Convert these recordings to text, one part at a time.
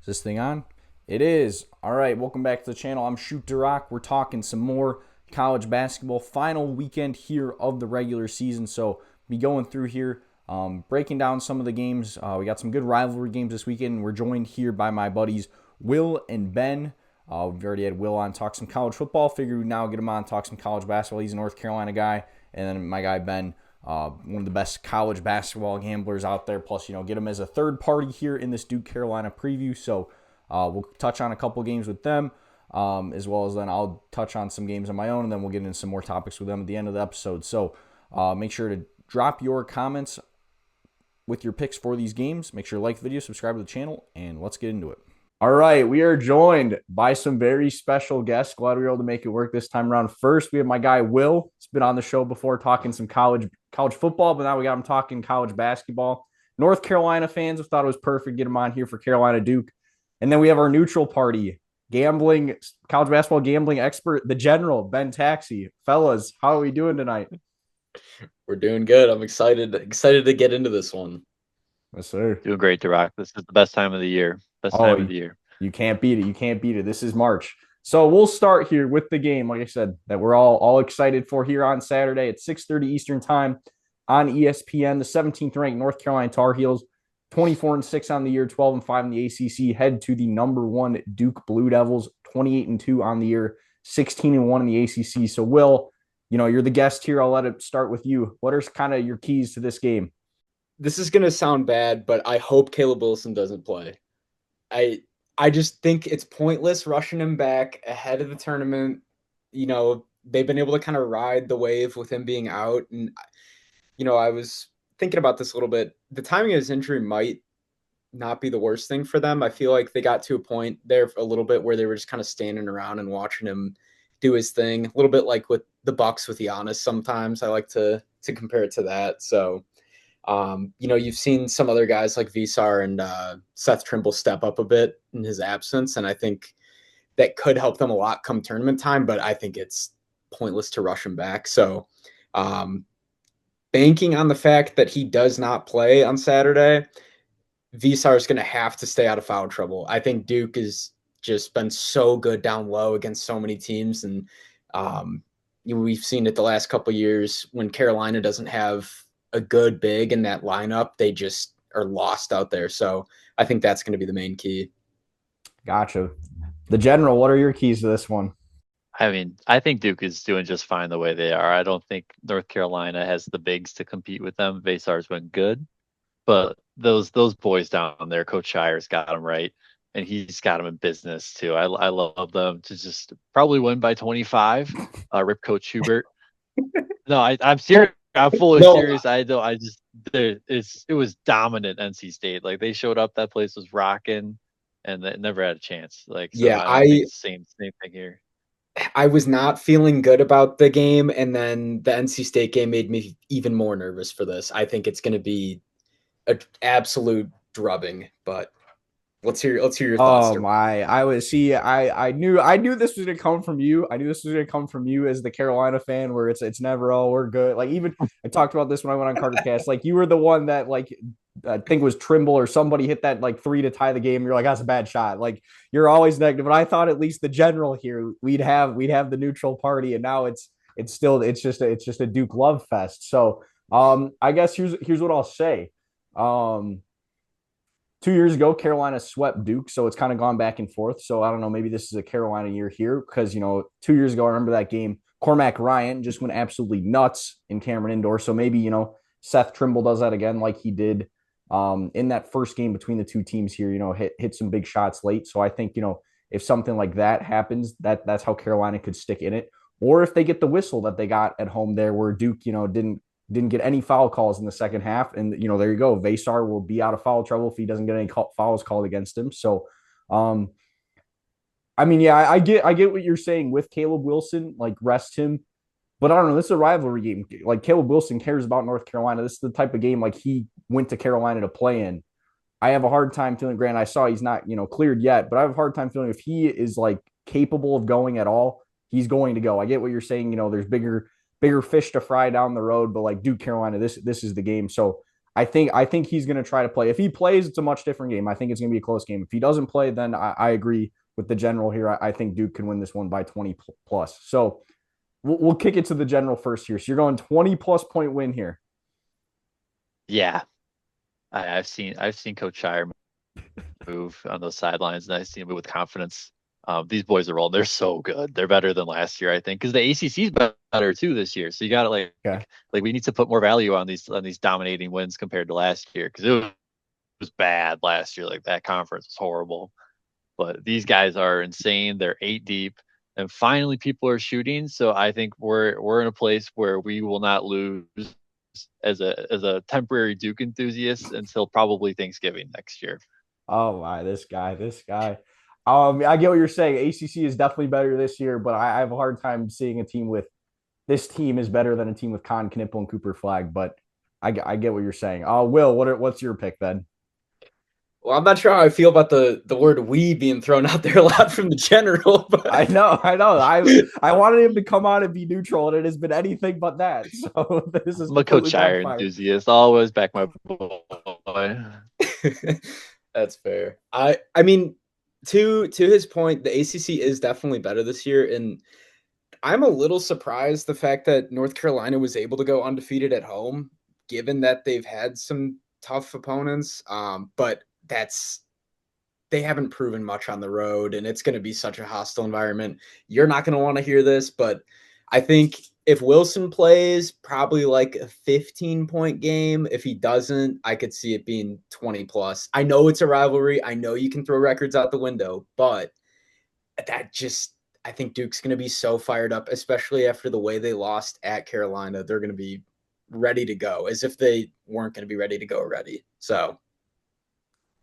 Is this thing on? It is. All right, welcome back to the channel. I'm DaRock. We're talking some more college basketball. Final weekend here of the regular season. So be going through here, breaking down some of the games. We got some good rivalry games this weekend. We're joined here by my buddies Will and Ben. We've already had Will on talk some college football. Figured we'd now get him on talk some college basketball. He's a North Carolina guy. And then my guy Ben, one of the best college basketball gamblers out there. Plus, get him as a third party here in this Duke Carolina preview. So we'll touch on a couple games with them, as well as then I'll touch on some games on my own, and then we'll get into some more topics with them at the end of the episode. So make sure to drop your comments with your picks for these games. Make sure to like the video, subscribe to the channel, and let's get into it. All right, we are joined by some very special guests. Glad we were able to make it work this time around. First, we have my guy Will. He's been on the show before talking some college football, but now we got him talking college basketball. North Carolina fans have thought it was perfect to get him on here for Carolina Duke. And then we have our neutral party, college basketball gambling expert, the general, Ben Taczy. Fellas, how are we doing tonight? We're doing good. I'm excited to get into this one. Yes, sir. Doing great, DaRock. This is the best time of the year. Time of the year. You can't beat it. You can't beat it. This is March. So we'll start here with the game, like I said, that we're all excited for here on Saturday at 6:30 Eastern time on ESPN. The 17th ranked North Carolina Tar Heels, 24-6 on the year, 12-5 in the ACC, head to the number one Duke Blue Devils, 28-2 on the year, 16-1 in the ACC. So Will, you're the guest here. I'll let it start with you. What are kind of your keys to this game? This is going to sound bad, but I hope Caleb Wilson doesn't play. I just think it's pointless rushing him back ahead of the tournament. They've been able to kind of ride the wave with him being out. And, I was thinking about this a little bit. The timing of his injury might not be the worst thing for them. I feel like they got to a point there a little bit where they were just kind of standing around and watching him do his thing. A little bit like with the Bucks with Giannis sometimes. I like to compare it to that. So, you've seen some other guys like Visar and Seth Trimble step up a bit in his absence, and I think that could help them a lot come tournament time, but I think it's pointless to rush him back. So banking on the fact that he does not play on Saturday, Visar is going to have to stay out of foul trouble. I think Duke has just been so good down low against so many teams, and we've seen it the last couple of years when Carolina doesn't have a good big in that lineup, they just are lost out there. So I think that's going to be the main key. Gotcha. The general, what are your keys to this one? I mean, I think Duke is doing just fine the way they are. I don't think North Carolina has the bigs to compete with them. Vasar's been good, but those boys down there, Coach Shire's got them right, and he's got them in business too. I love them to just probably win by 25. Rip Coach Hubert. No, I'm serious. I'm fully serious. It was dominant NC State. Like they showed up, that place was rocking, and they never had a chance. Like so yeah, I think it's the same thing here. I was not feeling good about the game, and then the NC State game made me even more nervous for this. I think it's going to be an absolute drubbing. But let's hear your thoughts. Oh my! I knew this was gonna come from you. I knew this was gonna come from you as the Carolina fan, where it's never we're good. Like even I talked about this when I went on Carter Cast. Like you were the one that I think it was Trimble or somebody hit that 3 to tie the game. You're like, that's a bad shot. Like you're always negative. But I thought at least the general here we'd have the neutral party, and now it's just a Duke love fest. So I guess here's what I'll say. 2 years ago, Carolina swept Duke, so it's kind of gone back and forth. So I don't know, maybe this is a Carolina year here because, 2 years ago, I remember that game, Cormac Ryan just went absolutely nuts in Cameron Indoor. So maybe, Seth Trimble does that again like he did in that first game between the two teams here, hit some big shots late. So I think, if something like that happens, that's how Carolina could stick in it. Or if they get the whistle that they got at home there where Duke, didn't get any foul calls in the second half. And, there you go. Vasar will be out of foul trouble if he doesn't get any fouls called against him. So, I get what you're saying with Caleb Wilson, rest him. But I don't know. This is a rivalry game. Caleb Wilson cares about North Carolina. This is the type of game he went to Carolina to play in. I have a hard time feeling, granted, I saw he's not, cleared yet, but I have a hard time feeling if he is capable of going at all, he's going to go. I get what you're saying. There's bigger fish to fry down the road, but Duke Carolina, this is the game. So I think he's going to try to play. If he plays, it's a much different game. I think it's going to be a close game. If he doesn't play, then I agree with the general here. I think Duke can win this one by 20 plus. So we'll kick it to the general first here. So you're going 20 plus point win here. Yeah, I've seen Coach Shire move on those sidelines, and I've seen him move with confidence. These boys are rolling. They're so good. They're better than last year, I think, because the ACC is better too this year. So you got to like we need to put more value on these dominating wins compared to last year, because it was bad last year. Like, that conference was horrible. But these guys are insane. They're 8 deep, and finally people are shooting. So I think we're in a place where we will not lose as a temporary Duke enthusiast until probably Thanksgiving next year. Oh my, this guy. I get what you're saying. ACC is definitely better this year, but I have a hard time seeing a team with this team is better than a team with Con, Knipple, and Cooper Flag. But I get what you're saying. Will, what's your pick then? Well, I'm not sure how I feel about the word "we" being thrown out there a lot from the general. But I know. I wanted him to come on and be neutral, and it has been anything but that. So this is I'm a Coach Shire enthusiast. Always back my boy. That's fair. I mean, to his point, the ACC is definitely better this year, and I'm a little surprised the fact that North Carolina was able to go undefeated at home, given that they've had some tough opponents. But they haven't proven much on the road, and it's going to be such a hostile environment. You're not going to want to hear this, but I think if Wilson plays, probably like a 15-point game. If he doesn't, I could see it being 20 plus. I know it's a rivalry. I know you can throw records out the window, but I think Duke's going to be so fired up, especially after the way they lost at Carolina. They're going to be ready to go, as if they weren't going to be ready to go already. So.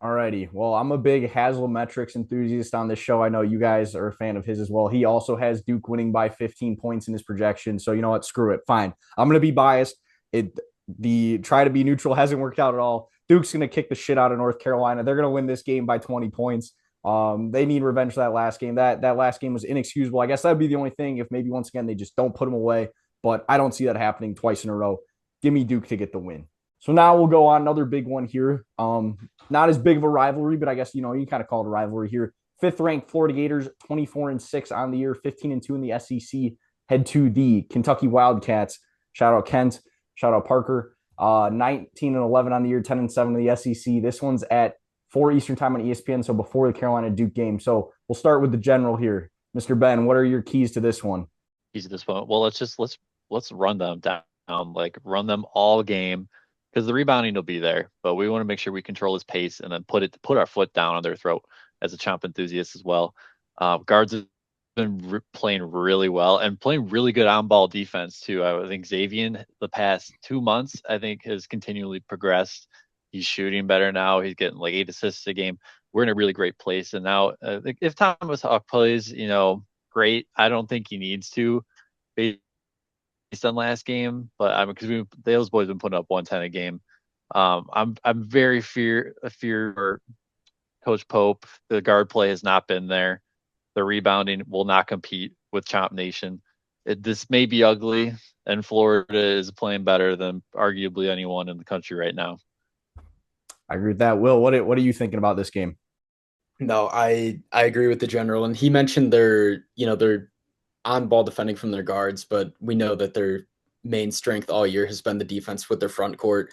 Alrighty. Well, I'm a big Haslametrics enthusiast on this show. I know you guys are a fan of his as well. He also has Duke winning by 15 points in his projection. So you know what? Screw it. Fine. I'm going to be biased. The try to be neutral hasn't worked out at all. Duke's going to kick the shit out of North Carolina. They're going to win this game by 20 points. They need revenge for that last game. That last game was inexcusable. I guess that'd be the only thing if maybe once again they just don't put them away. But I don't see that happening twice in a row. Give me Duke to get the win. So now we'll go on another big one here. Not as big of a rivalry, but I guess, you kind of call it a rivalry here. 5th-ranked Florida Gators, 24-6 on the year, 15-2 in the SEC, head to the Kentucky Wildcats. Shout out Kent. Shout out Parker. 19-11 on the year, 10-7 in the SEC. This one's at 4 Eastern time on ESPN, so before the Carolina Duke game. So we'll start with the general here. Mr. Ben, what are your keys to this one? Keys to this one. Well, let's run them down. Like, run them all game, because the rebounding will be there, but we want to make sure we control his pace and then put our foot down on their throat as a Chomp enthusiast as well. Guards have been playing really well and playing really good on-ball defense too. I think Xavier the past 2 months, I think, has continually progressed. He's shooting better now. He's getting like 8 assists a game. We're in a really great place. And now if Thomas Hawk plays, great. I don't think he needs to, based on last game, but because those boys have been putting up 110 a game. I'm very fear for Coach Pope. The guard play has not been there. The rebounding will not compete with Chomp Nation. This may be ugly, and Florida is playing better than arguably anyone in the country right now. I agree with that. Will, what are you thinking about this game? No, I agree with the general, and he mentioned their on-ball defending from their guards, but we know that their main strength all year has been the defense with their front court.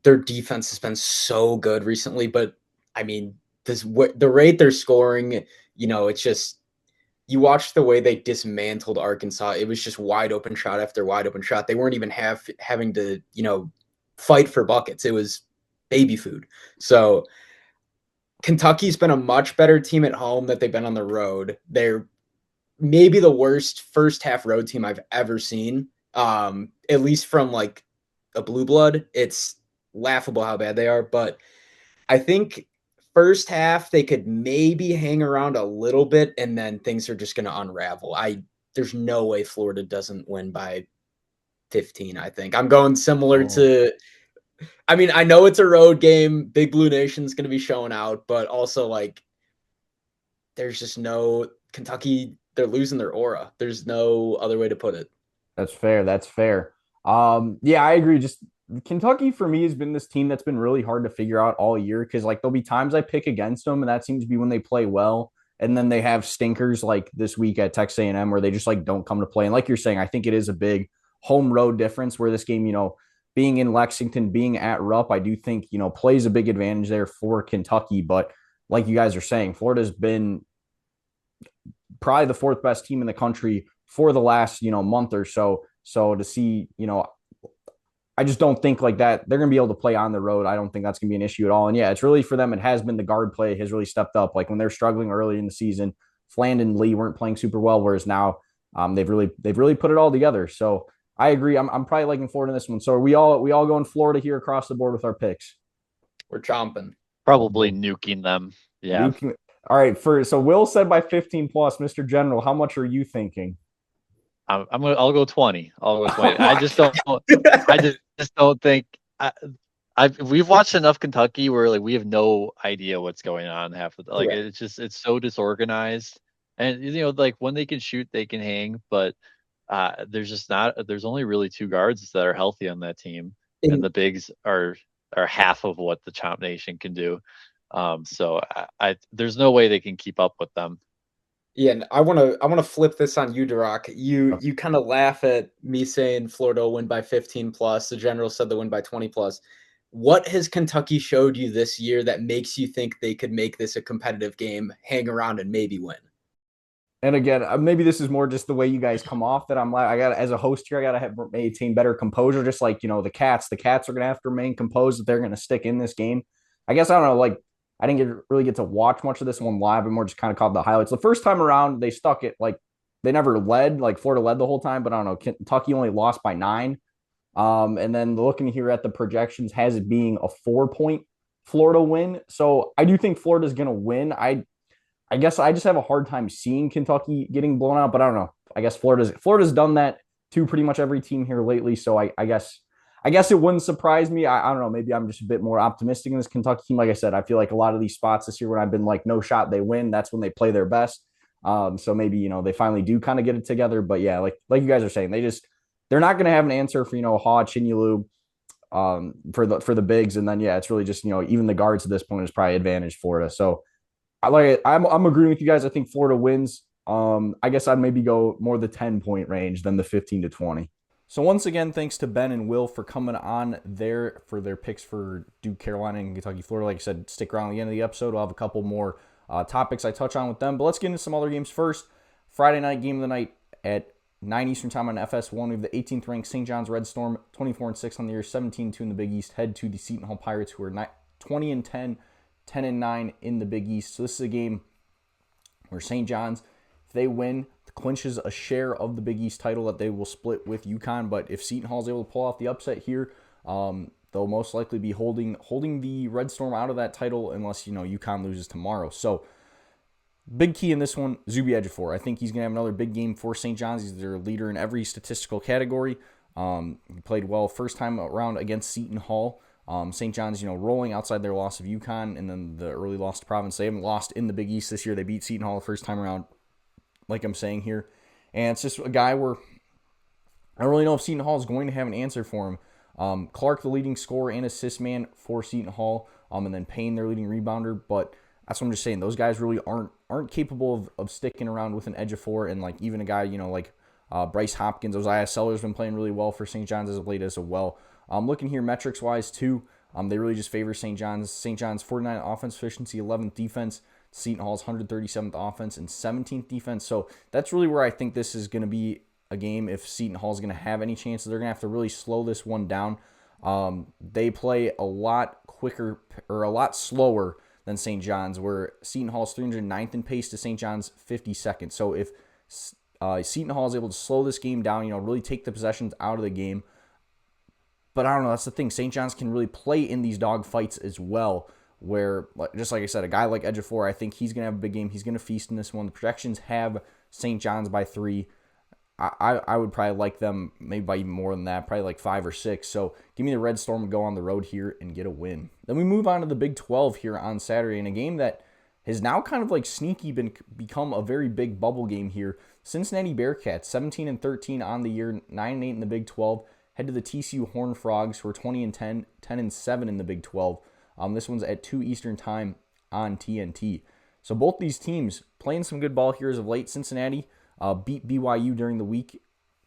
Their defense has been so good recently, but I mean, the rate they're scoring, it's just, you watch the way they dismantled Arkansas. It was just wide open shot after wide open shot. They weren't even having to, fight for buckets. It was baby food. So Kentucky's been a much better team at home that they've been on the road. They're maybe the worst first half road team I've ever seen. At least from like a blue blood. It's laughable how bad they are, but I think first half they could maybe hang around a little bit, and then things are just going to unravel. There's no way Florida doesn't win by 15. I think I'm going similar to, I mean, I know it's a road game. Big Blue Nation's going to be showing out, but also like there's just no Kentucky. They're losing their aura. There's no other way to put it. That's fair. Yeah, I agree. Just Kentucky for me has been this team that's been really hard to figure out all year because like there'll be times I pick against them and that seems to be when they play well, and then they have stinkers like this week at Texas A&M where they just like don't come to play. And like you're saying, I think it is a big home road difference where this game, being in Lexington, being at Rupp, I do think plays a big advantage there for Kentucky. But like you guys are saying, Florida's been probably the fourth best team in the country for the last month or so. So to see I just don't think like that they're going to be able to play on the road. I don't think that's going to be an issue at all. And yeah, it's really for them. It has been the guard play has really stepped up. Like when they're struggling early in the season, Fland and Lee weren't playing super well, whereas now they've really put it all together. So I agree. I'm probably liking Florida in this one. So are we all going Florida here across the board with our picks? We're chomping. Probably nuking them. Yeah. All right. So Will said by 15 plus, Mr. General. How much are you thinking? I'll go 20. I'll go 20. I just don't. I just don't think. We've watched enough Kentucky where like we have no idea what's going on half of the, like right. It's so disorganized, and like when they can shoot they can hang, but there's only really two guards that are healthy on that team, and the bigs are half of what the Chomp Nation can do. So there's no way they can keep up with them. Yeah, and I want to flip this on you, DaRock. You kind of laugh at me saying Florida will win by 15 plus. The General said they'll win by 20 plus. What has Kentucky showed you this year that makes you think they could make this a competitive game, hang around, and maybe win? And again, maybe this is more just the way you guys come off that I got as a host here, I got to maintain better composure. Just like, the Cats are going to have to remain composed if they're going to stick in this game. I guess, I don't know, like, I didn't really get to watch much of this one live, but more just kind of caught the highlights. The first time around, they stuck it like they never led, like Florida led the whole time, but I don't know. Kentucky only lost by 9. And then looking here at the projections, has it being a 4-point Florida win. So I do think Florida's going to win. I guess I just have a hard time seeing Kentucky getting blown out, but I don't know. I guess Florida's done that to pretty much every team here lately. So I guess it wouldn't surprise me. I don't know. Maybe I'm just a bit more optimistic in this Kentucky team. Like I said, I feel like a lot of these spots this year when I've been like, no shot, they win. That's when they play their best. So maybe, they finally do kind of get it together. But yeah, like you guys are saying, they're not going to have an answer for, Ha, Chinyelu, for the bigs. And then, yeah, it's really just, even the guards at this point is probably advantage Florida. So I'm agreeing with you guys. I think Florida wins. I guess I'd maybe go more the 10-point range than the 15 to 20. So once again, thanks to Ben and Will for coming on there for their picks for Duke, Carolina, and Kentucky, Florida. Like I said, stick around at the end of the episode. We'll have a couple more topics I touch on with them. But let's get into some other games first. Friday night game of the night at 9 Eastern time on FS1. We have the 18th ranked St. John's Red Storm, 24-6 on the year, 17-2 in the Big East, head to the Seton Hall Pirates, who are 20-10, 10-9 in the Big East. So this is a game where St. John's, if they win, clinches a share of the Big East title that they will split with UConn. But if Seton Hall is able to pull off the upset here, they'll most likely be holding the Red Storm out of that title unless, UConn loses tomorrow. So big key in this one, Zuby Ejiofor. I think he's going to have another big game for St. John's. He's their leader in every statistical category. He played well first time around against Seton Hall. St. John's, rolling outside their loss of UConn and then the early loss to Providence. They haven't lost in the Big East this year. They beat Seton Hall the first time around, like I'm saying here. And it's just a guy where I don't really know if Seton Hall is going to have an answer for him. Clark, the leading scorer and assist man for Seton Hall, and then Payne, their leading rebounder. But that's what I'm just saying. Those guys really aren't capable of sticking around with an Ejiofor, and like even a guy, like Bryce Hopkins. Isaiah Sellers been playing really well for St. John's as of late as well. Looking here metrics-wise, too, they really just favor St. John's. St. John's 49 offense efficiency, 11th defense. Seton Hall's 137th offense and 17th defense. So that's really where I think this is going to be a game. If Seton Hall's going to have any chances, they're going to have to really slow this one down. They play a lot quicker or a lot slower than St. John's, where Seton Hall's 309th in pace to St. John's 52nd. So if Seton Hall is able to slow this game down, really take the possessions out of the game. But I don't know, that's the thing. St. John's can really play in these dog fights as well, where, just like I said, a guy like Ejiofor, I think he's going to have a big game. He's going to feast in this one. The projections have St. John's by 3. I would probably like them maybe by even more than that, probably like 5 or 6. So give me the Red Storm to go on the road here and get a win. Then we move on to the Big 12 here on Saturday in a game that has now kind of like sneaky become a very big bubble game here. Cincinnati Bearcats, 17-13 on the year, 9-8 in the Big 12, head to the TCU Horned Frogs, who are 20-10, 10-7 in the Big 12. This one's at 2 Eastern time on TNT. So both these teams playing some good ball here as of late. Cincinnati beat BYU during the week,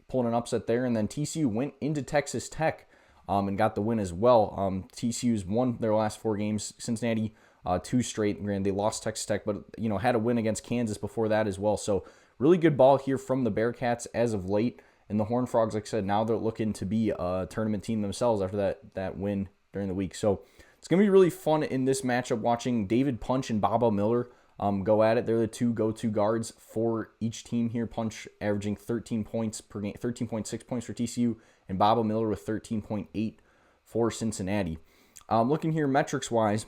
pulling an upset there, and then TCU went into Texas Tech and got the win as well. TCU's won their last 4 games. Cincinnati 2 straight. Granted, they lost Texas Tech, but had a win against Kansas before that as well. So really good ball here from the Bearcats as of late. And the Horned Frogs, like I said, now they're looking to be a tournament team themselves after that win during the week. So it's going to be really fun in this matchup watching David Punch and Baba Miller go at it. They're the 2 go-to guards for each team here. Punch averaging 13 points per game, 13.6 points for TCU, and Baba Miller with 13.8 for Cincinnati. Looking here metrics-wise,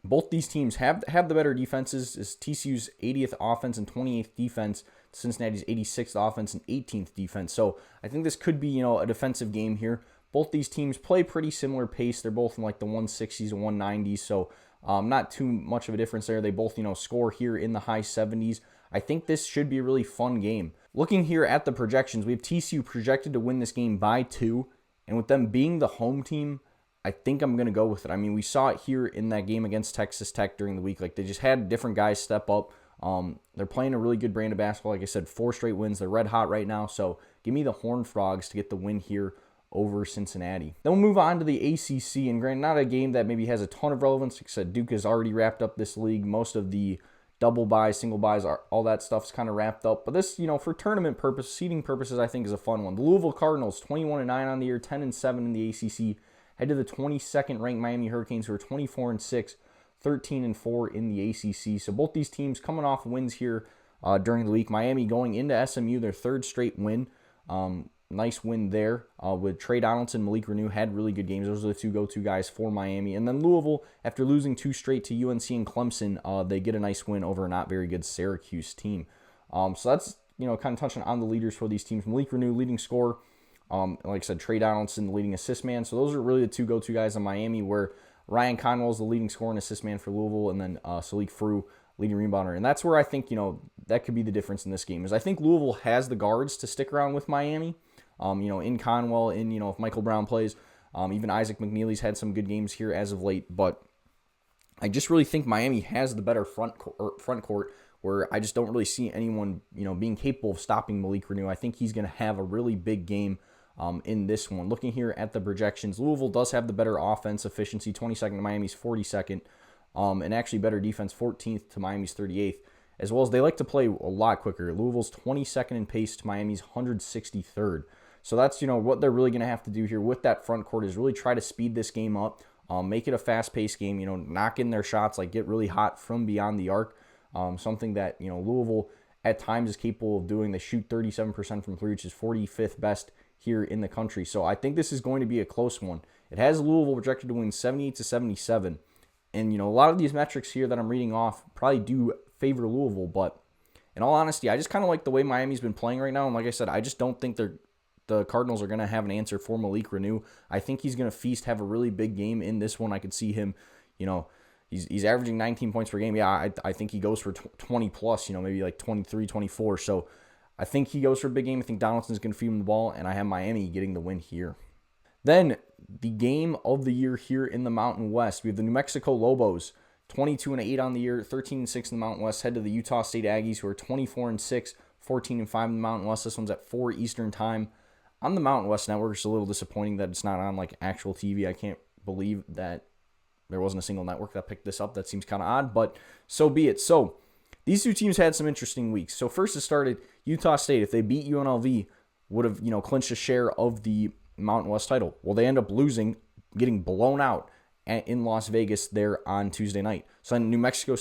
both these teams have the better defenses. Is TCU's 80th offense and 28th defense, Cincinnati's 86th offense and 18th defense. So I think this could be a defensive game here. Both these teams play pretty similar pace. They're both in like the 160s and 190s, so not too much of a difference there. They both score here in the high 70s. I think this should be a really fun game. Looking here at the projections, we have TCU projected to win this game by 2, and with them being the home team, I think I'm going to go with it. I mean, we saw it here in that game against Texas Tech during the week. Like, they just had different guys step up. They're playing a really good brand of basketball. Like I said, 4 straight wins. They're red hot right now. So give me the Horned Frogs to get the win here over Cincinnati. Then we'll move on to the ACC. And granted, not a game that maybe has a ton of relevance. Like I said, Duke has already wrapped up this league. Most of the double buys, single buys, all that stuff's kind of wrapped up. But this, for tournament purpose, seeding purposes, I think is a fun one. The Louisville Cardinals, 21-9 on the year, 10-7 in the ACC. Head to the 22nd ranked Miami Hurricanes, who are 24-6, 13-4 in the ACC. So both these teams coming off wins here during the week. Miami going into SMU, their 3rd straight win. Nice win there with Trey Donaldson, Malik Renew had really good games. Those are the 2 go-to guys for Miami. And then Louisville, after losing 2 straight to UNC and Clemson, they get a nice win over a not very good Syracuse team. So that's kind of touching on the leaders for these teams. Malik Renew, leading scorer. Like I said, Trey Donaldson, the leading assist man. So those are really the 2 go-to guys in Miami, where Ryan Conwell is the leading scorer and assist man for Louisville, and then Salik Fru, leading rebounder. And that's where I think, that could be the difference in this game, is I think Louisville has the guards to stick around with Miami. In Conwell, if Michael Brown plays, even Isaac McNeely's had some good games here as of late. But I just really think Miami has the better front court, where I just don't really see anyone, being capable of stopping Malik Renew. I think he's going to have a really big game in this one. Looking here at the projections, Louisville does have the better offense efficiency, 22nd to Miami's 42nd, and actually better defense, 14th to Miami's 38th, as well as they like to play a lot quicker. Louisville's 22nd in pace to Miami's 163rd. So that's, what they're really going to have to do here with that front court, is really try to speed this game up, make it a fast-paced game, knock in their shots, like get really hot from beyond the arc, something that, Louisville at times is capable of doing. They shoot 37% from 3, which is 45th best here in the country. So I think this is going to be a close one. It has Louisville projected to win 78-77. And, a lot of these metrics here that I'm reading off probably do favor Louisville. But in all honesty, I just kind of like the way Miami's been playing right now. And like I said, I just don't think the Cardinals are going to have an answer for Malik Renew. I think he's going to feast, have a really big game in this one. I could see him, he's averaging 19 points per game. Yeah, I think he goes for 20 plus, maybe like 23, 24. So I think he goes for a big game. I think Donaldson's going to feed him the ball, and I have Miami getting the win here. Then the game of the year here in the Mountain West. We have the New Mexico Lobos, 22-8 on the year, 13-6 in the Mountain West. Head to the Utah State Aggies, who are 24-6, 14-5 in the Mountain West. This one's at 4 Eastern time. On the Mountain West Network, it's a little disappointing that it's not on like actual TV. I can't believe that there wasn't a single network that picked this up. That seems kind of odd, but so be it. So these 2 teams had some interesting weeks. So first it started Utah State. If they beat UNLV, would have clinched a share of the Mountain West title. Well, they end up losing, getting blown out in Las Vegas there on Tuesday night. So then New Mexico,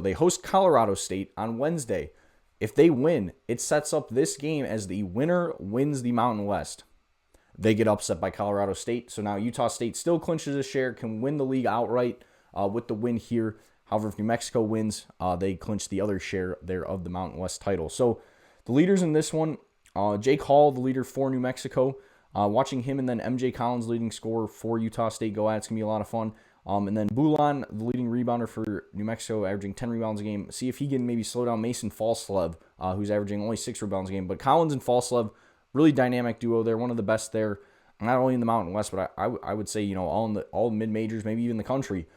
they host Colorado State on Wednesday. If they win, it sets up this game as the winner wins the Mountain West. They get upset by Colorado State. So now Utah State still clinches a share, can win the league outright with the win here. However, if New Mexico wins, they clinch the other share there of the Mountain West title. So the leaders in this one, Jake Hall, the leader for New Mexico. Watching him and then MJ Collins, leading scorer for Utah State, go at it's going to be a lot of fun. And then Bulan, the leading rebounder for New Mexico, averaging 10 rebounds a game. See if he can maybe slow down Mason Falslev, who's averaging only 6 rebounds a game. But Collins and Falslev, really dynamic duo there, one of the best there, not only in the Mountain West, but I would say, all mid majors, maybe even the country.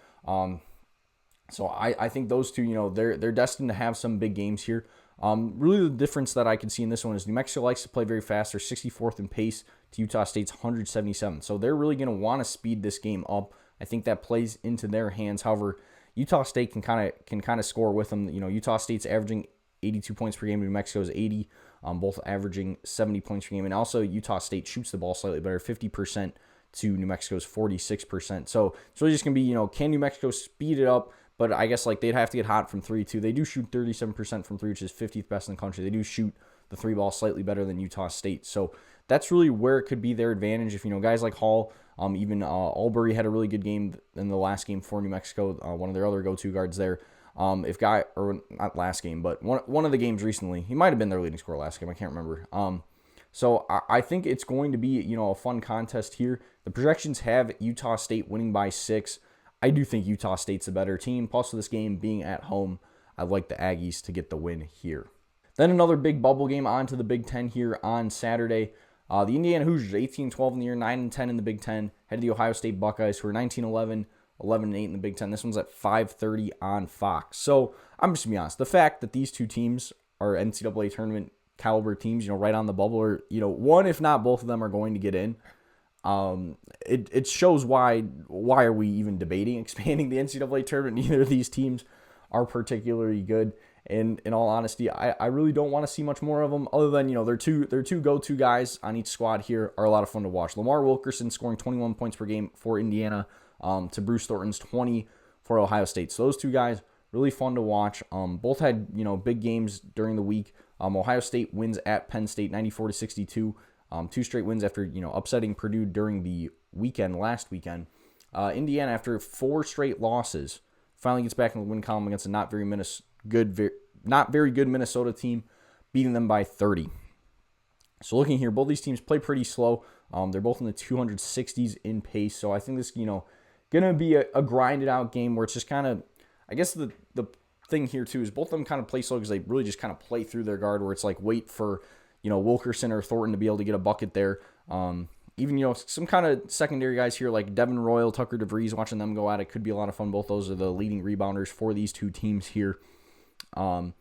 So I think those two, they're destined to have some big games here. Really the difference that I can see in this one is New Mexico likes to play very fast. They're 64th in pace to Utah State's 177. So they're really going to want to speed this game up. I think that plays into their hands. However, Utah State can kind of score with them. Utah State's averaging 82 points per game. New Mexico's 80, both averaging 70 points per game. And also Utah State shoots the ball slightly better, 50% to New Mexico's 46%. So it's really just going to be, can New Mexico speed it up? But I guess they'd have to get hot from three too. They do shoot 37% from three, which is 50th best in the country. They do shoot the three ball slightly better than Utah State. So that's really where it could be their advantage. If guys like Hall, even Albury had a really good game in the last game for New Mexico, one of their other go-to guards there. Or not last game, but one of the games recently, he might have been their leading scorer last game. I can't remember. So I think it's going to be a fun contest here. The projections have Utah State winning by 6. I do think Utah State's a better team. Plus, with this game being at home, I like the Aggies to get the win here. Then another big bubble game on to the Big Ten here on Saturday. The Indiana Hoosiers, 18-12 in the year, 9-10 in the Big Ten. Head to the Ohio State Buckeyes, who are 19-11, 11-8 in the Big Ten. This one's at 5:30 on Fox. So I'm just going to be honest. The fact that these two teams are NCAA tournament caliber teams, right on the bubble, or one if not both of them are going to get in. It shows why are we even debating expanding the NCAA tournament? Neither of these teams are particularly good. And in all honesty, I really don't want to see much more of them, other than, their two go-to guys on each squad here are a lot of fun to watch. Lamar Wilkerson scoring 21 points per game for Indiana, to Bruce Thornton's 20 for Ohio State. So those two guys, really fun to watch. Both had, big games during the week. Ohio State wins at Penn State 94-62. 2 straight wins after, upsetting Purdue during the last weekend. Indiana, after 4 straight losses, finally gets back in the win column against a not very good Minnesota team, beating them by 30. So looking here, both these teams play pretty slow. They're both in the 260s in pace. So I think this, going to be a grinded out game where it's just kind of, I guess the thing here too is both of them kind of play slow because they really just kind of play through their guard, where it's wait for, Wilkerson or Thornton to be able to get a bucket there. Even, some kind of secondary guys here like Devin Royal, Tucker DeVries, watching them go at it could be a lot of fun. Both those are the leading rebounders for these two teams here. Even,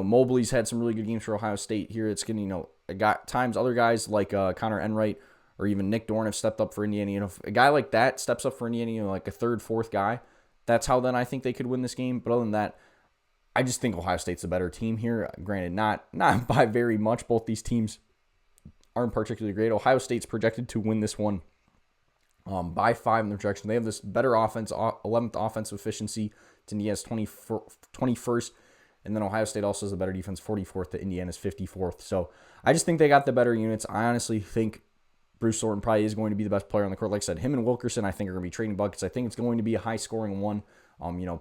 Mobley's had some really good games for Ohio State here. It's getting, got times other guys like Connor Enright or even Nick Dorn have stepped up for Indiana. If a guy like that steps up for Indiana, like a third, fourth guy, that's how then I think they could win this game. But other than that, I just think Ohio State's a better team here. Granted, not by very much. Both these teams aren't particularly great. Ohio State's projected to win this one by 5 in the projection. They have this better offense, 11th offensive efficiency to Indiana's 21st. And then Ohio State also has a better defense, 44th to Indiana's 54th. So I just think they got the better units. I honestly think Bruce Thornton probably is going to be the best player on the court. Like I said, him and Wilkerson, I think, are going to be trading buckets. I think it's going to be a high-scoring one.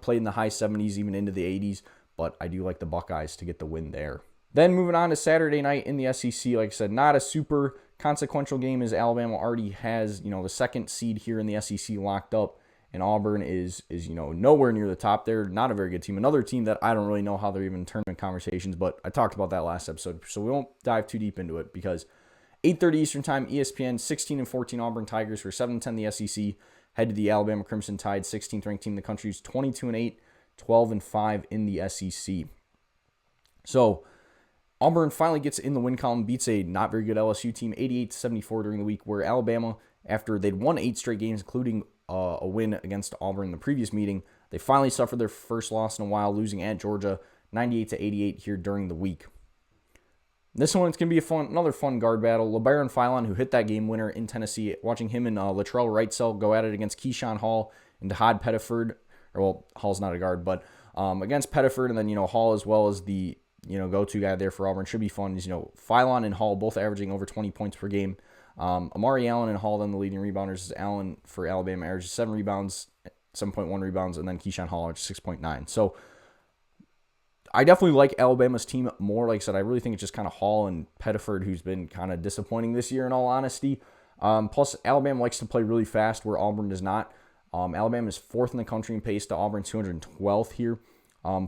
Played in the high 70s, even into the 80s. But I do like the Buckeyes to get the win there. Then moving on to Saturday night in the SEC, like I said, not a super consequential game, as Alabama already has, the second seed here in the SEC locked up, and Auburn is nowhere near the top. They're not a very good team. Another team that I don't really know how they're even in tournament conversations, but I talked about that last episode, so we won't dive too deep into it, because 8:30 Eastern Time, ESPN, 16-14 Auburn Tigers, who are 7-10 the SEC, head to the Alabama Crimson Tide, 16th ranked team in the country, 22-8, 12-5 in the SEC. So Auburn finally gets in the win column, beats a not very good LSU team 88-74 during the week, where Alabama, after they'd won 8 straight games, including a win against Auburn in the previous meeting, they finally suffered their first loss in a while, losing at Georgia 98-88 here during the week. This one's going to be another fun guard battle. LeBaron Philon, who hit that game winner in Tennessee, watching him and Latrell Wrightsell go at it against Keyshawn Hall and Dahad Pettiford. Hall's not a guard, but against Pettiford, and then, Hall as well as the, go-to guy there for Auburn. Should be fun. Philon and Hall both averaging over 20 points per game. Amari Allen and Hall, then the leading rebounders. Allen for Alabama averages 7 rebounds, 7.1 rebounds, and then Keyshawn Hall averages 6.9. So I definitely like Alabama's team more. Like I said, I really think it's just kind of Hall and Pettiford who's been kind of disappointing this year, in all honesty. Plus, Alabama likes to play really fast, where Auburn does not. Alabama is 4th in the country in pace to Auburn's 212th here.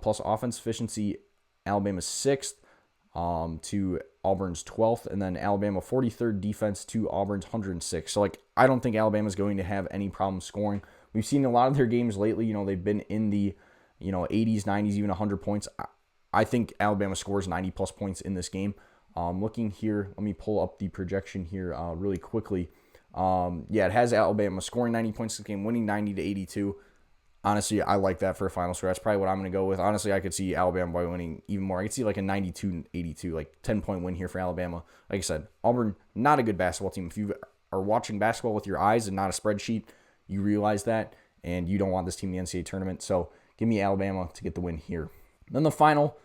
Plus, offense efficiency, Alabama's 6th. to Auburn's 12th, and then Alabama 43rd defense to Auburn's 106. So, like, I don't think Alabama's going to have any problem scoring. We've seen a lot of their games lately, they've been in the, 80s, 90s, even 100 points. I think Alabama scores 90-plus points in this game. Looking here, let me pull up the projection here really quickly. It has Alabama scoring 90 points in this game, winning 90-82. Honestly, I like that for a final score. That's probably what I'm going to go with. Honestly, I could see Alabama by winning even more. I could see like a 92-82, like 10-point win here for Alabama. Like I said, Auburn, not a good basketball team. If you are watching basketball with your eyes and not a spreadsheet, you realize that, and you don't want this team in the NCAA tournament. So give me Alabama to get the win here. Then the final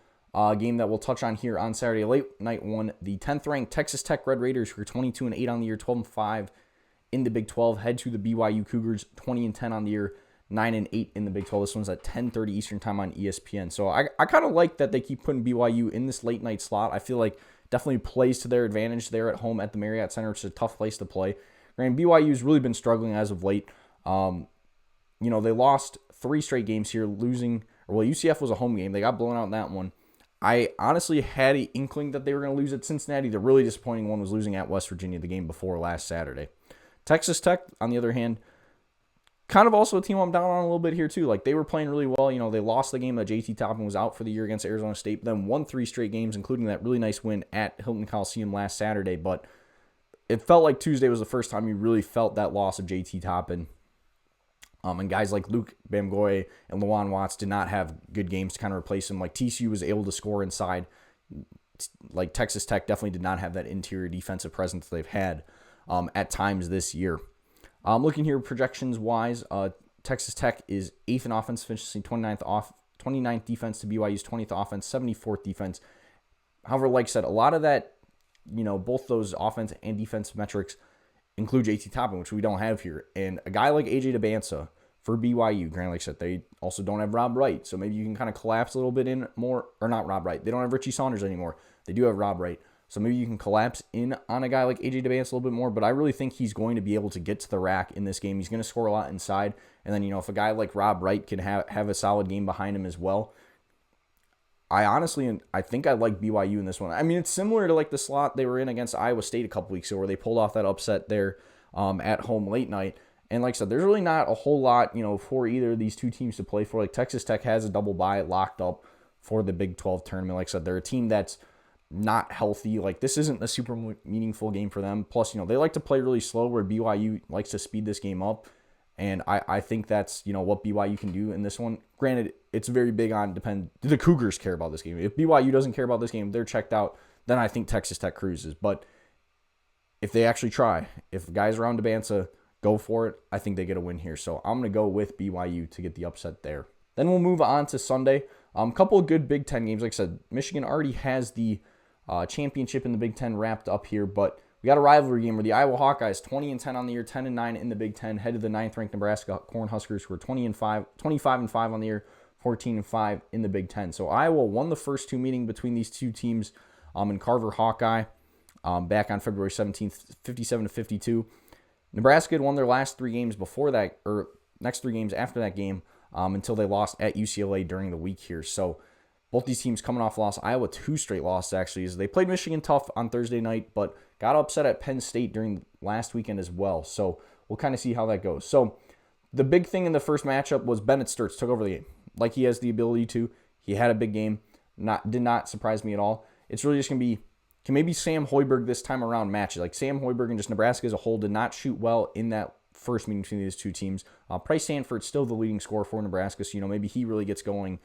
game that we'll touch on here on Saturday, late night one, the 10th-ranked Texas Tech Red Raiders, who are 22-8 on the year, 12-5 in the Big 12, head to the BYU Cougars, 20-10 on the year, 9-8 in the Big 12. This one's at 10:30 Eastern time on ESPN. So I kind of like that they keep putting BYU in this late night slot. I feel like definitely plays to their advantage there at home at the Marriott Center. It's a tough place to play. And BYU's really been struggling as of late. They lost 3 straight games here, losing. Well, UCF was a home game. They got blown out in that one. I honestly had an inkling that they were going to lose at Cincinnati. The really disappointing one was losing at West Virginia the game before last Saturday. Texas Tech, on the other hand, kind of also a team I'm down on a little bit here too. Like, they were playing really well. They lost the game that JT Toppin was out for the year against Arizona State, then won 3 straight games, including that really nice win at Hilton Coliseum last Saturday. But it felt like Tuesday was the first time you really felt that loss of JT Toppin. And guys like Luke Bamgoye and Lawan Watts did not have good games to kind of replace him. Like, TCU was able to score inside. Like, Texas Tech definitely did not have that interior defensive presence they've had at times this year. Looking here projections-wise, Texas Tech is 8th in offense, finishing 29th defense to BYU's 20th offense, 74th defense. However, like I said, a lot of that, both those offense and defense metrics include JT Toppin, which we don't have here. And a guy like AJ DeBansa for BYU, granted, like I said, they also don't have Rob Wright, so maybe you can kind of collapse a little bit in more, or not Rob Wright. They don't have Richie Saunders anymore. They do have Rob Wright. So maybe you can collapse in on a guy like AJ DeBansa a little bit more, but I really think he's going to be able to get to the rack in this game. He's going to score a lot inside. And then, if a guy like Rob Wright can have a solid game behind him as well, I think I like BYU in this one. I mean, it's similar to like the slot they were in against Iowa State a couple weeks ago where they pulled off that upset there at home late night. And like I said, there's really not a whole lot, for either of these two teams to play for. Like, Texas Tech has a double bye locked up for the Big 12 tournament. Like I said, they're a team that's not healthy. Like, this isn't a super meaningful game for them. Plus, they like to play really slow, where BYU likes to speed this game up. And I think that's, what BYU can do in this one. Granted, it's very big on do the Cougars care about this game? If BYU doesn't care about this game, they're checked out, then I think Texas Tech cruises. But if they actually try, if guys around DeBansa go for it, I think they get a win here. So I'm going to go with BYU to get the upset there. Then we'll move on to Sunday. A couple of good Big Ten games. Like I said, Michigan already has the championship in the Big Ten wrapped up here, but we got a rivalry game where the Iowa Hawkeyes, 20-10 on the year, 10-9 in the Big Ten, head to the 9th-ranked Nebraska Cornhuskers, who are 25-5 on the year, 14-5 in the Big Ten. So Iowa won the first 2 meetings between these two teams in Carver Hawkeye back on February 17th, 57-52. Nebraska had won their last 3 games before that, or next 3 games after that game, until they lost at UCLA during the week here. So both these teams coming off loss. Iowa 2 straight losses, actually, as they played Michigan tough on Thursday night, but got upset at Penn State during last weekend as well. So we'll kind of see how that goes. So the big thing in the first matchup was Bennett Sturts took over the game. Like he has the ability to. He had a big game. Did not surprise me at all. It's really just going to be, can maybe Sam Hoiberg this time around match it? Like, Sam Hoiberg and just Nebraska as a whole did not shoot well in that first meeting between these two teams. Price Sanford's still the leading scorer for Nebraska, so maybe he really gets going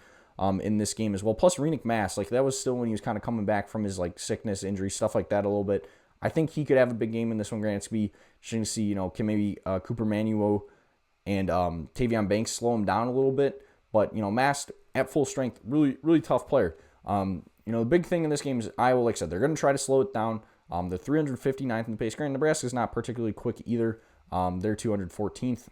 in this game as well. Plus, Renick Mass, like, that was still when he was kind of coming back from his like sickness, injury, stuff like that a little bit. I think he could have a big game in this one. Granted, it's going to be interesting to see, can maybe Cooper Manuo and Tavion Banks slow him down a little bit. But, Mass at full strength, really, really tough player. The big thing in this game is Iowa, like I said, they're going to try to slow it down. They're 359th in the pace. Granted, Nebraska's not particularly quick either. They're 214th.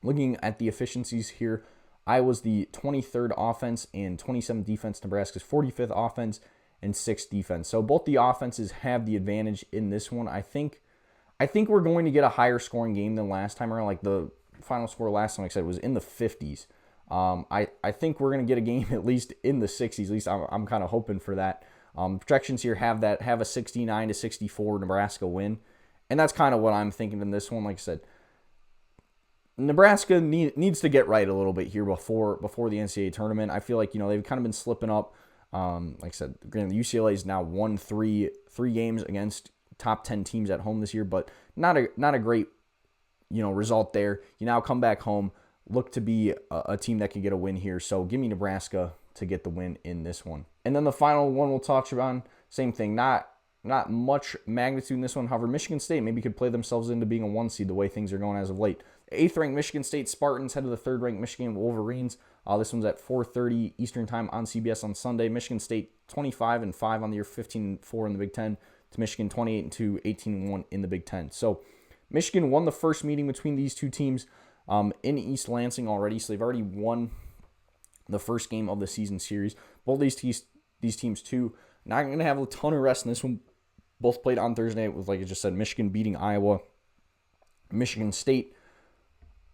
Looking at the efficiencies here, Iowa's the 23rd offense and 27th defense. Nebraska's 45th offense and 6th defense. So both the offenses have the advantage in this one. I think we're going to get a higher scoring game than last time around. Like, the final score last time, like I said, was in the 50s. I think we're going to get a game at least in the 60s. At least I'm kind of hoping for that. Projections here have a 69-64 Nebraska win, and that's kind of what I'm thinking in this one. Like I said, Nebraska needs to get right a little bit here before the NCAA tournament. I feel like they've kind of been slipping up. Like I said, granted, UCLA has now won three games against top 10 teams at home this year, but not a great result there. You now come back home, look to be a team that can get a win here. So give me Nebraska to get the win in this one. And then the final one we'll touch on, same thing, not much magnitude in this one. However, Michigan State maybe could play themselves into being a 1 seed the way things are going as of late. 8th-ranked Michigan State Spartans head to the 3rd-ranked Michigan Wolverines. This one's at 4:30 Eastern Time on CBS on Sunday. Michigan State 25-5 on the year, 15-4 in the Big Ten, to Michigan 28-2, 18-1 in the Big Ten. So Michigan won the first meeting between these two teams in East Lansing already, so they've already won the first game of the season series. Both these teams too, not going to have a ton of rest in this one. Both played on Thursday with, like I just said, Michigan beating Iowa. Michigan State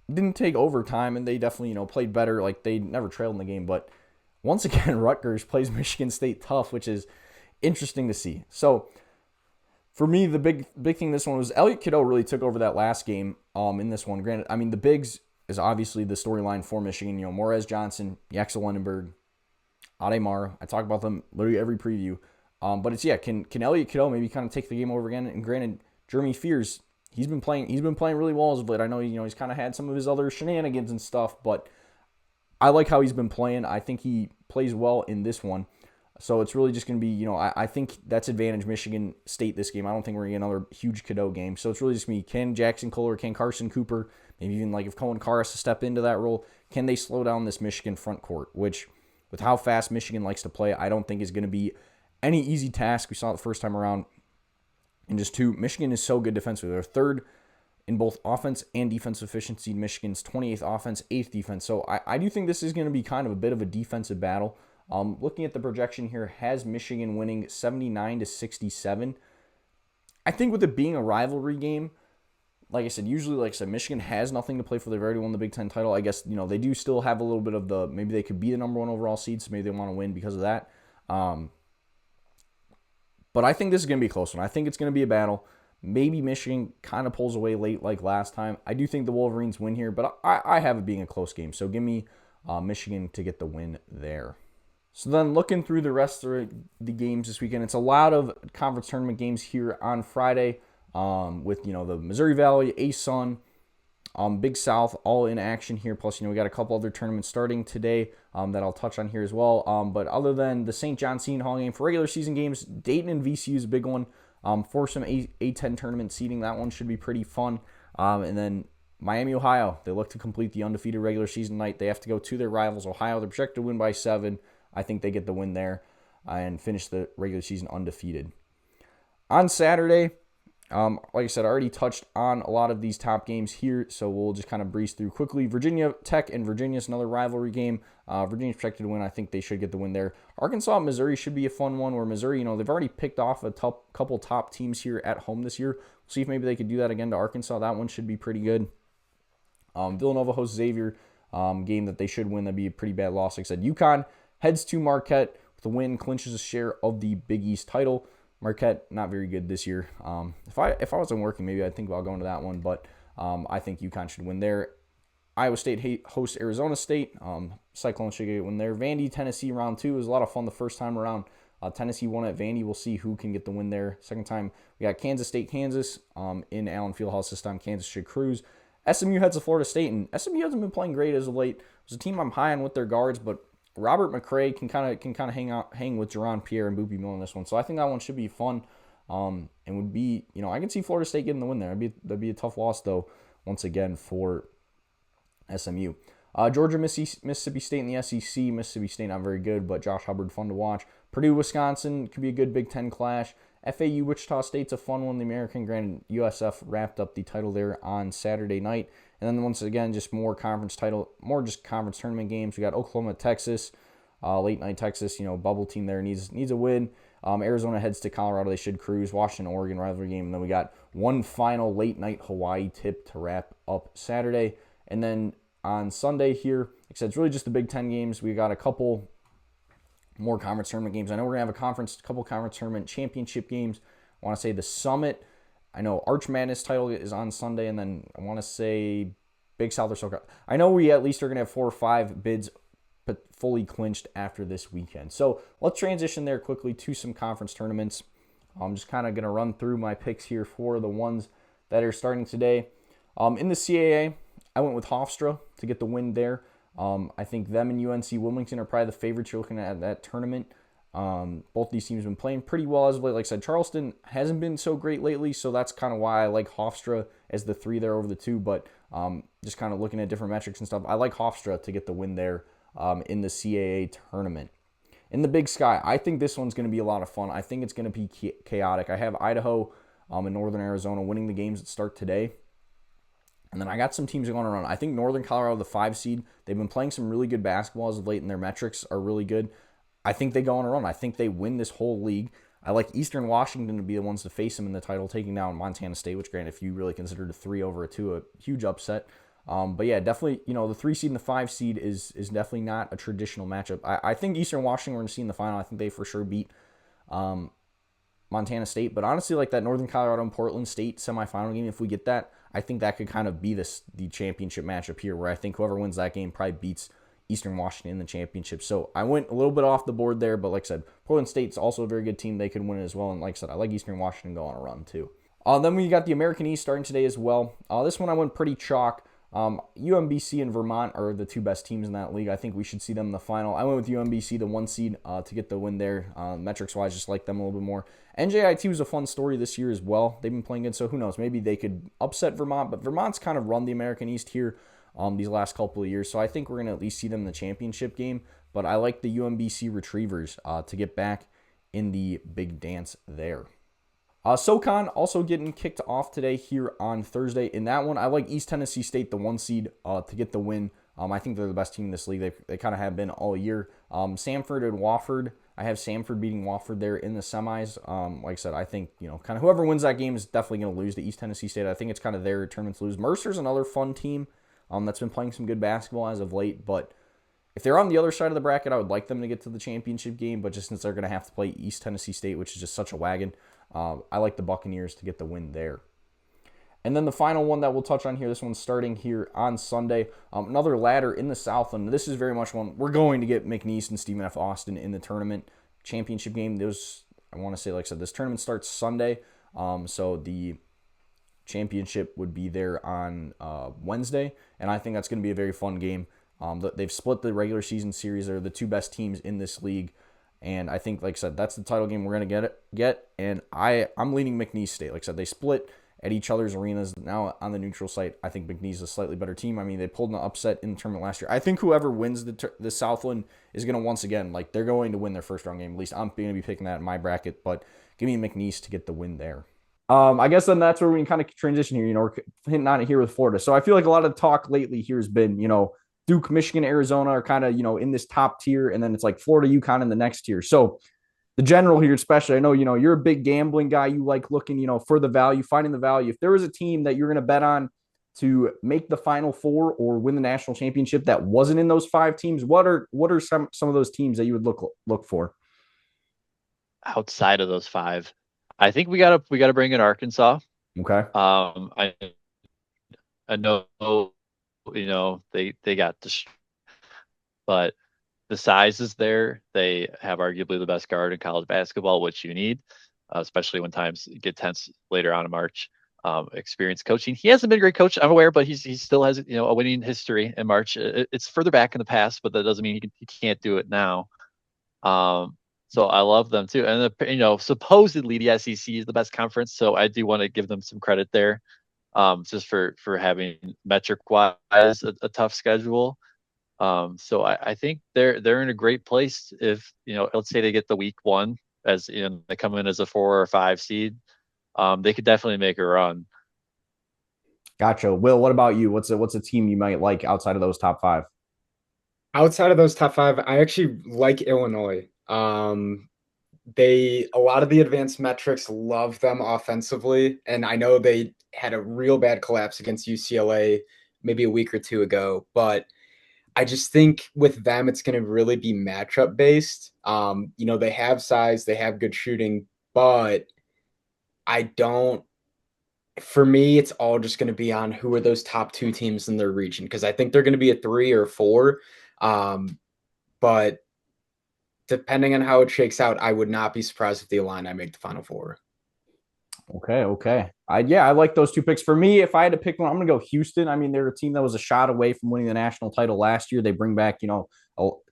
didn't take overtime, and they definitely, played better. Like, they never trailed in the game. But once again, Rutgers plays Michigan State tough, which is interesting to see. So, for me, the big thing in this one was Elliott Cadeau really took over that last game in this one. Granted, I mean, the bigs is obviously the storyline for Michigan. Morez Johnson, Yaxel Lendenberg, Ademar. I talk about them literally every preview. But it's, can Elliott Cadeau maybe kind of take the game over again? And granted, Jeremy Fears, he's been playing really well as of late. I know, he's kind of had some of his other shenanigans and stuff, but I like how he's been playing. I think he plays well in this one. So it's really just going to be, I think that's advantage Michigan State this game. I don't think we're going to get another huge Cadeau game. So it's really just me. Can Jackson Kohler, can Carson Cooper, maybe even like if Cohen Carr has to step into that role, can they slow down this Michigan front court, which with how fast Michigan likes to play, I don't think is going to be any easy task. We saw it the first time around. And just two, Michigan is so good defensively. They're 3rd in both offense and defensive efficiency. Michigan's 28th offense, 8th defense. So I do think this is going to be kind of a bit of a defensive battle. Looking at the projection here, has Michigan winning 79-67. I think with it being a rivalry game, like I said, Michigan has nothing to play for. They've already won the Big Ten title. I guess, they do still have a little bit of maybe they could be the number 1 overall seed, so maybe they want to win because of that. But I think this is going to be a close one. I think it's going to be a battle. Maybe Michigan kind of pulls away late like last time. I do think the Wolverines win here, but I have it being a close game. So give me Michigan to get the win there. So then looking through the rest of the games this weekend, it's a lot of conference tournament games here on Friday with, the Missouri Valley, ASUN, Big South all in action here. Plus, we got a couple other tournaments starting today that I'll touch on here as well. But other than the St. John Seton Hall game for regular season games, Dayton and VCU is a big one for some A10 tournament seeding. That one should be pretty fun. And then Miami, Ohio, they look to complete the undefeated regular season night. They have to go to their rivals, Ohio. They're projected to win by 7. I think they get the win there and finish the regular season undefeated. On Saturday, like I said, I already touched on a lot of these top games here, so we'll just kind of breeze through quickly. Virginia Tech and Virginia is another rivalry game. Virginia's projected to win. I think they should get the win there. Arkansas, Missouri should be a fun one, where Missouri, they've already picked off a couple top teams here at home this year. We'll see if maybe they could do that again to Arkansas. That one should be pretty good. Villanova hosts Xavier, game that they should win. That'd be a pretty bad loss. Like I said, UConn heads to Marquette with a win, clinches a share of the Big East title. Marquette, not very good this year. If I wasn't working, maybe I'd think about going to that one, but I think UConn should win there. Iowa State hosts Arizona State. Cyclones should get a win there. Vandy, Tennessee, round 2 was a lot of fun the first time around. Tennessee won at Vandy. We'll see who can get the win there. Second time, we got Kansas State, Kansas in Allen Fieldhouse this time. Kansas should cruise. SMU heads to Florida State, and SMU hasn't been playing great as of late. It's a team I'm high on with their guards, but Robert McRae can kind of hang with Jerron Pierre and Boopy Mill in this one. So I think that one should be fun. And would be, I can see Florida State getting the win there. That'd be a tough loss though, once again for SMU. Georgia, Mississippi State in the SEC. Mississippi State not very good, but Josh Hubbard fun to watch. Purdue, Wisconsin could be a good Big Ten clash. FAU, Wichita State's a fun one. The American, granted, USF wrapped up the title there on Saturday night. And then once again, just more conference tournament games. We got Oklahoma, Texas, late night Texas, bubble team there needs a win. Arizona heads to Colorado. They should cruise. Washington, Oregon rivalry game. And then we got one final late night Hawaii tip to wrap up Saturday. And then on Sunday here, like I said, it's really just the Big Ten games. We got a couple more conference tournament games. I know we're going to have a couple conference tournament championship games. I want to say the Summit. I know Arch Madness title is on Sunday, and then I want to say Big South or SoCon. I know we at least are going to have 4 or 5 bids but fully clinched after this weekend. So let's transition there quickly to some conference tournaments. I'm just kind of going to run through my picks here for the ones that are starting today. In the CAA, I went with Hofstra to get the win there. I think them and UNC Wilmington are probably the favorites you're looking at that tournament. Both these teams have been playing pretty well as of late. Like I said, Charleston hasn't been so great lately, so that's kind of why I like Hofstra as the 3 there over the 2. But just kind of looking at different metrics and stuff, I like Hofstra to get the win there in the CAA tournament. In the Big Sky, I think this one's going to be a lot of fun. I think it's going to be chaotic. I have Idaho and Northern Arizona winning the games that start today. And then I got some teams going around. I think Northern Colorado, the 5 seed, they've been playing some really good basketball as of late, and their metrics are really good. I think they go on a run. I think they win this whole league. I like Eastern Washington to be the ones to face them in the title, taking down Montana State, which, granted, if you really considered a 3 over a 2, a huge upset. But yeah, definitely, the 3 seed and the 5 seed is definitely not a traditional matchup. I think Eastern Washington we're going to see in the final. I think they for sure beat Montana State. But honestly, like that Northern Colorado and Portland State semifinal game, if we get that, I think that could kind of be the championship matchup here, where I think whoever wins that game probably beats Eastern Washington in the championship. So I went a little bit off the board there, but like I said, Portland State's also a very good team. They could win it as well. And like I said, I like Eastern Washington go on a run too. Then we got the American East starting today as well. This one I went pretty chalk. UMBC and Vermont are the 2 best teams in that league. I think we should see them in the final. I went with UMBC, the 1 seed, to get the win there. Metrics-wise, just like them a little bit more. NJIT was a fun story this year as well. They've been playing good, so who knows? Maybe they could upset Vermont, but Vermont's kind of run the American East here these last couple of years, so I think we're going to at least see them in the championship game. But I like the UMBC Retrievers to get back in the big dance there. SoCon also getting kicked off today here on Thursday. In that one, I like East Tennessee State, the 1 seed, to get the win. I think they're the best team in this league. They kind of have been all year. Samford and Wofford. I have Samford beating Wofford there in the semis. Like I said, I think, kind of whoever wins that game is definitely going to lose to East Tennessee State. I think it's kind of their tournament to lose. Mercer's another fun team that's been playing some good basketball as of late. But if they're on the other side of the bracket, I would like them to get to the championship game. But just since they're going to have to play East Tennessee State, which is just such a wagon, I like the Buccaneers to get the win there. And then the final one that we'll touch on here, this one's starting here on Sunday. Another ladder in the Southland. This is very much one we're going to get McNeese and Stephen F. Austin in the tournament championship game. I want to say, like I said, this tournament starts Sunday. So the championship would be there on Wednesday. And I think that's going to be a very fun game. They've split the regular season series. They're the 2 best teams in this league. And I think, like I said, that's the title game we're going to get. And I'm leaning McNeese State. Like I said, they split at each other's arenas. Now on the neutral site, I think McNeese is a slightly better team. I mean, they pulled an upset in the tournament last year. I think whoever wins the Southland is going to once again, they're going to win their first round game. At least I'm going to be picking that in my bracket. But give me McNeese to get the win there. I guess then that's where we can kind of transition here. We're hitting on it here with Florida. So I feel like a lot of the talk lately here has been, Duke, Michigan, Arizona are kind of, in this top tier, and then it's like Florida, UConn in the next tier. So the general here, especially, I know, you're a big gambling guy. You like looking, for the value, finding the value. If there was a team that you're going to bet on to make the Final Four or win the national championship that wasn't in those 5 teams, what are some of those teams that you would look for? Outside of those 5, I think we gotta bring in Arkansas. Okay. I know, they got but the size is there. They have arguably the best guard in college basketball, which you need, especially when times get tense later on in March. Experienced coaching. He hasn't been a great coach, I'm aware, but he still has a winning history in March. It's further back in the past, but that doesn't mean he can't do it now. So I love them too, and supposedly the SEC is the best conference, so I do want to give them some credit there. Just for having metric-wise a tough schedule. So I think they're in a great place if, let's say they get the week 1 as they come in as a 4 or 5 seed. They could definitely make a run. Gotcha. Will, what about you? What's a team you might like outside of those top 5? Outside of those top 5, I actually like Illinois. A lot of the advanced metrics love them offensively, and I know they had a real bad collapse against UCLA maybe a week or 2 ago, but I just think with them, it's going to really be matchup based. They have size, they have good shooting, but I don't. For me, it's all just going to be on who are those top two teams in their region, because I think they're going to be a 3 or 4. But depending on how it shakes out, I would not be surprised if the Illini make the Final Four. Okay. I like those two picks. For me, if I had to pick one, I'm gonna go Houston. I mean, they're a team that was a shot away from winning the national title last year. They bring back, a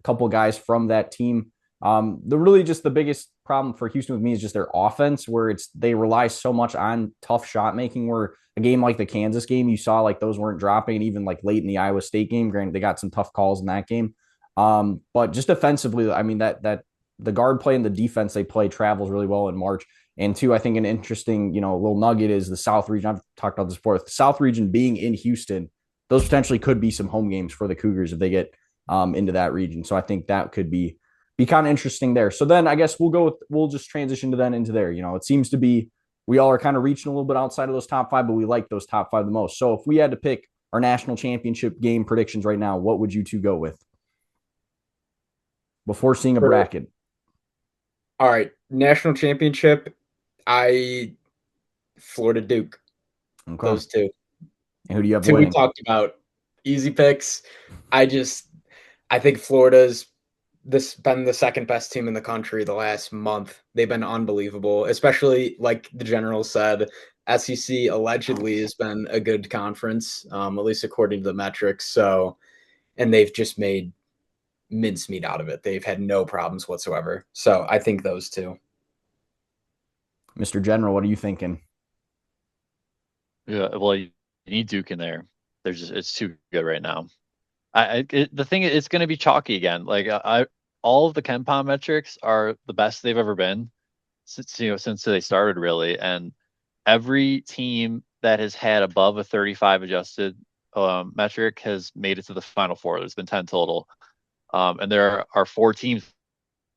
couple guys from that team. The biggest problem for Houston with me is just their offense, where they rely so much on tough shot making. Where a game like the Kansas game, you saw like those weren't dropping, and even like late in the Iowa State game. Granted, they got some tough calls in that game. But just defensively, I mean that the guard play and the defense they play travels really well in March. And two, I think an interesting, little nugget is the South region. I've talked about this before. The South region being in Houston, those potentially could be some home games for the Cougars if they get into that region. So I think that could be kind of interesting there. So then I guess we'll just transition into there. It seems to be we all are kind of reaching a little bit outside of those top 5, but we like those top 5 the most. So if we had to pick our national championship game predictions right now, what would you two go with before seeing a bracket? All right, national championship. Florida Duke. Okay. Those two. And who do you have two winning? We talked about. Easy picks. I think Florida's been the second best team in the country the last month. They've been unbelievable, especially like the general said, SEC allegedly has been a good conference, at least according to the metrics. So, and they've just made mincemeat out of it. They've had no problems whatsoever. So I think those two. Mr. General, what are you thinking? Yeah, well, you need Duke in there. It's too good right now. The thing is, it's going to be chalky again. Like all of the KenPom metrics are the best they've ever been since they started, really. And every team that has had above a 35 adjusted metric has made it to the Final Four. There's been 10 total, and there are 4 teams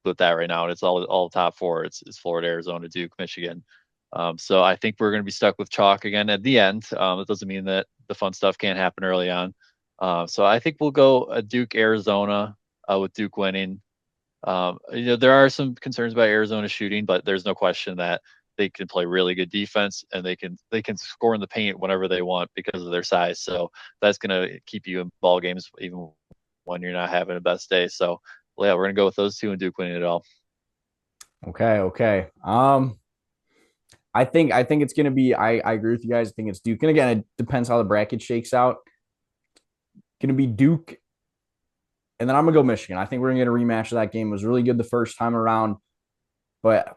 with that right now, and it's all top 4. It's Florida, Arizona, Duke, Michigan. So I think we're going to be stuck with chalk again at the end. It doesn't mean that the fun stuff can't happen early on. So I think we'll go Duke, Arizona, with Duke winning. There are some concerns about Arizona shooting, but there's no question that they can play really good defense and they can score in the paint whenever they want because of their size. So that's going to keep you in ball games even when you're not having the best day. So yeah, we're going to go with those two and Duke winning it all. Okay. I think it's going to be, I agree with you guys. I think it's Duke. And again, it depends how the bracket shakes out. Going to be Duke. And then I'm going to go Michigan. I think we're going to get a rematch of that game. It was really good the first time around. But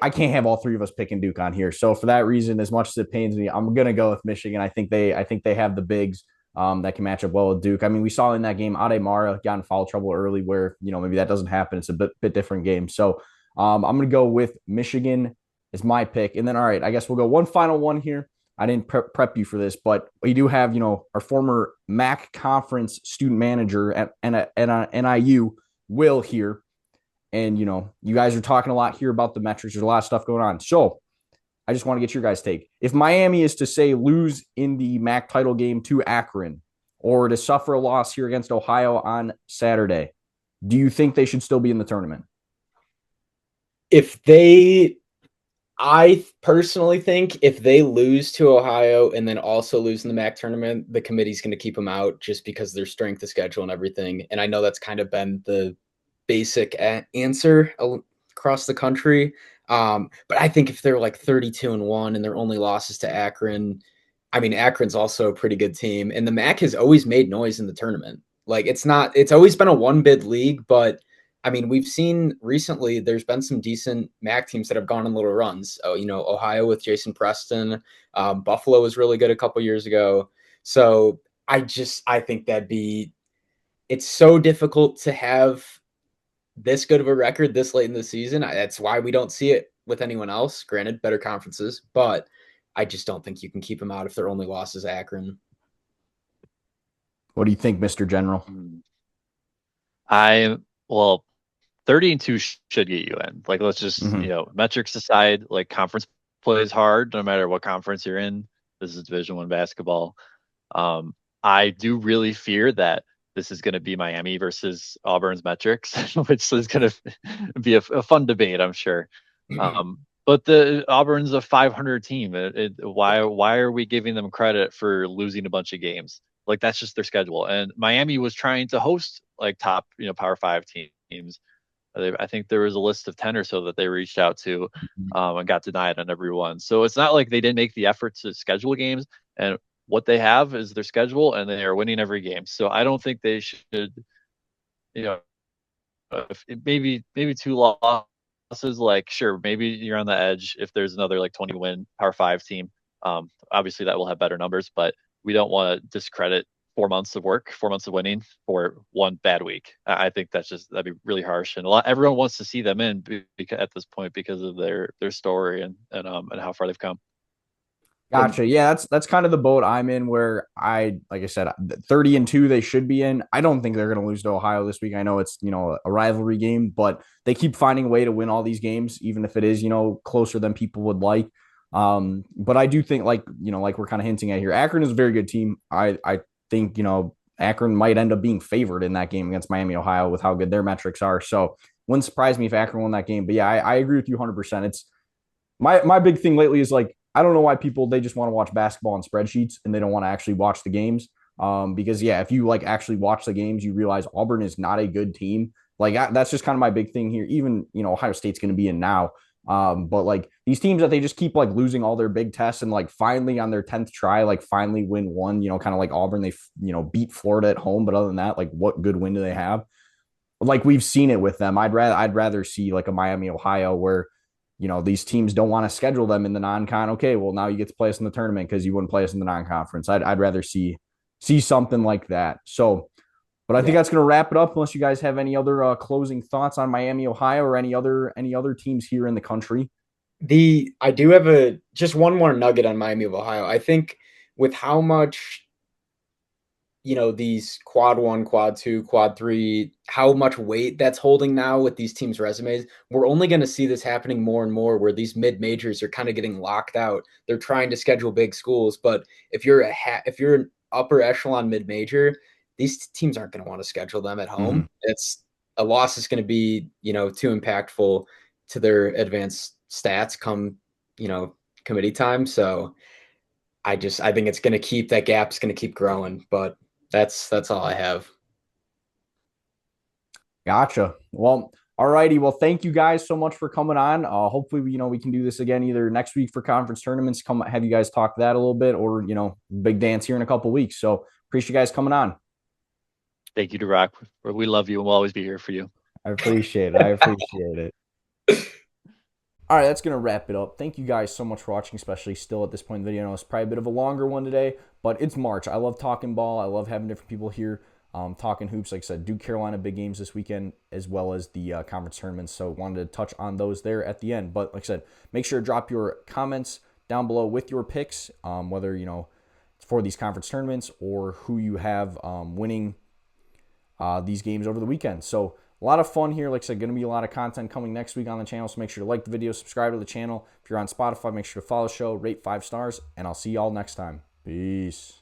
I can't have all 3 of us picking Duke on here. So for that reason, as much as it pains me, I'm going to go with Michigan. I think they have the bigs that can match up well with Duke. I mean, we saw in that game, Ademara got in foul trouble early where, maybe that doesn't happen. It's a bit different game. So I'm going to go with Michigan is my pick. And then, all right, I guess we'll go one final one here. I didn't prep you for this, but we do have, our former MAC conference student manager at NIU, Will, here. And, you guys are talking a lot here about the metrics. There's a lot of stuff going on. So I just want to get your guys' take. If Miami is to, say, lose in the MAC title game to Akron or to suffer a loss here against Ohio on Saturday, do you think they should still be in the tournament? I personally think if they lose to Ohio and then also lose in the MAC tournament, the committee's going to keep them out just because their strength of schedule and everything. And I know that's kind of been the basic answer across the country. But I think if they're like 32-1 and their only losses to Akron, I mean, Akron's also a pretty good team. And the MAC has always made noise in the tournament. Like it's always been a 1-bid league, but I mean, we've seen recently there's been some decent MAC teams that have gone on little runs. Oh, Ohio with Jason Preston, Buffalo was really good a couple years ago. So I think it's so difficult to have this good of a record this late in the season. That's why we don't see it with anyone else. Granted, better conferences, but I just don't think you can keep them out if their only loss is Akron. What do you think, Mr. General? 30-2 should get you in. Like, let's just, metrics aside, like conference play is hard no matter what conference you're in. This is Division I basketball. I do really fear that this is going to be Miami versus Auburn's metrics, which is going to be a fun debate, I'm sure. But the Auburn's a 500 team. Why are we giving them credit for losing a bunch of games? Like, that's just their schedule. And Miami was trying to host like top, Power 5 teams. I think there was a list of 10 or so that they reached out to, and got denied on every one. So it's not like they didn't make the effort to schedule games. And what they have is their schedule, and they are winning every game. So I don't think they should, maybe 2 losses. Like, sure, maybe you're on the edge if there's another like 20 win Power 5 team. Obviously that will have better numbers, but we don't want to discredit 4 months of work, 4 months of winning for one bad week. I think that'd be really harsh, and everyone wants to see them in at this point because of their story and how far they've come. Gotcha. Yeah, that's kind of the boat I'm in, where like I said, 30-2 they should be in. I don't think they're going to lose to Ohio this week. I know it's, a rivalry game, but they keep finding a way to win all these games, even if it is, closer than people would like. But I do think, like we're kind of hinting at here, Akron is a very good team. I think, Akron might end up being favored in that game against Miami, Ohio, with how good their metrics are. So wouldn't surprise me if Akron won that game. But yeah, I agree with you 100%. It's my big thing lately is, like, I don't know why they just want to watch basketball on spreadsheets and they don't want to actually watch the games. Because yeah, if you actually watch the games, you realize Auburn is not a good team. Like, that's just kind of my big thing here. Even, Ohio State's going to be in now. But these teams that they just keep losing all their big tests, and finally on their 10th try, finally win one, kind of like Auburn, they, beat Florida at home. But other than that, what good win do they have? We've seen it with them. I'd rather see a Miami, Ohio, where, these teams don't want to schedule them in the non-con. Okay, well, now you get to play us in the tournament because you wouldn't play us in the non-conference. I'd rather see something like that. So, but I think that's going to wrap it up, unless you guys have any other closing thoughts on Miami, Ohio, or any other teams here in the country. I do have just one more nugget on Miami of Ohio. I think with how much, these quad 1, quad 2, quad 3, how much weight that's holding now with these teams' resumes, we're only going to see this happening more and more, where these mid-majors are kind of getting locked out. They're trying to schedule big schools, but if you're an upper echelon mid-major, these teams aren't going to want to schedule them at home. Mm-hmm. It's a loss is going to be, too impactful to their advanced stats come, committee time. So I think it's going to keep, that gap's going to keep growing, but that's all I have. Gotcha. Well, all righty. Well, thank you guys so much for coming on. Hopefully, we can do this again either next week for conference tournaments. Come have you guys talk that a little bit, or, big dance here in a couple of weeks. So appreciate you guys coming on. Thank you, DaRock. We love you, and we'll always be here for you. I appreciate it. All right, that's going to wrap it up. Thank you guys so much for watching, especially still at this point in the video. I know it's probably a bit of a longer one today, but it's March. I love talking ball. I love having different people here talking hoops. Like I said, Duke Carolina big games this weekend, as well as the conference tournaments. So wanted to touch on those there at the end. But like I said, make sure to drop your comments down below with your picks, whether, for these conference tournaments or who you have winning these games over the weekend. So a lot of fun here. Like I said, going to be a lot of content coming next week on the channel, so make sure to like the video, subscribe to the channel. If you're on Spotify, make sure to follow the show, rate 5 stars, and I'll see y'all next time. Peace.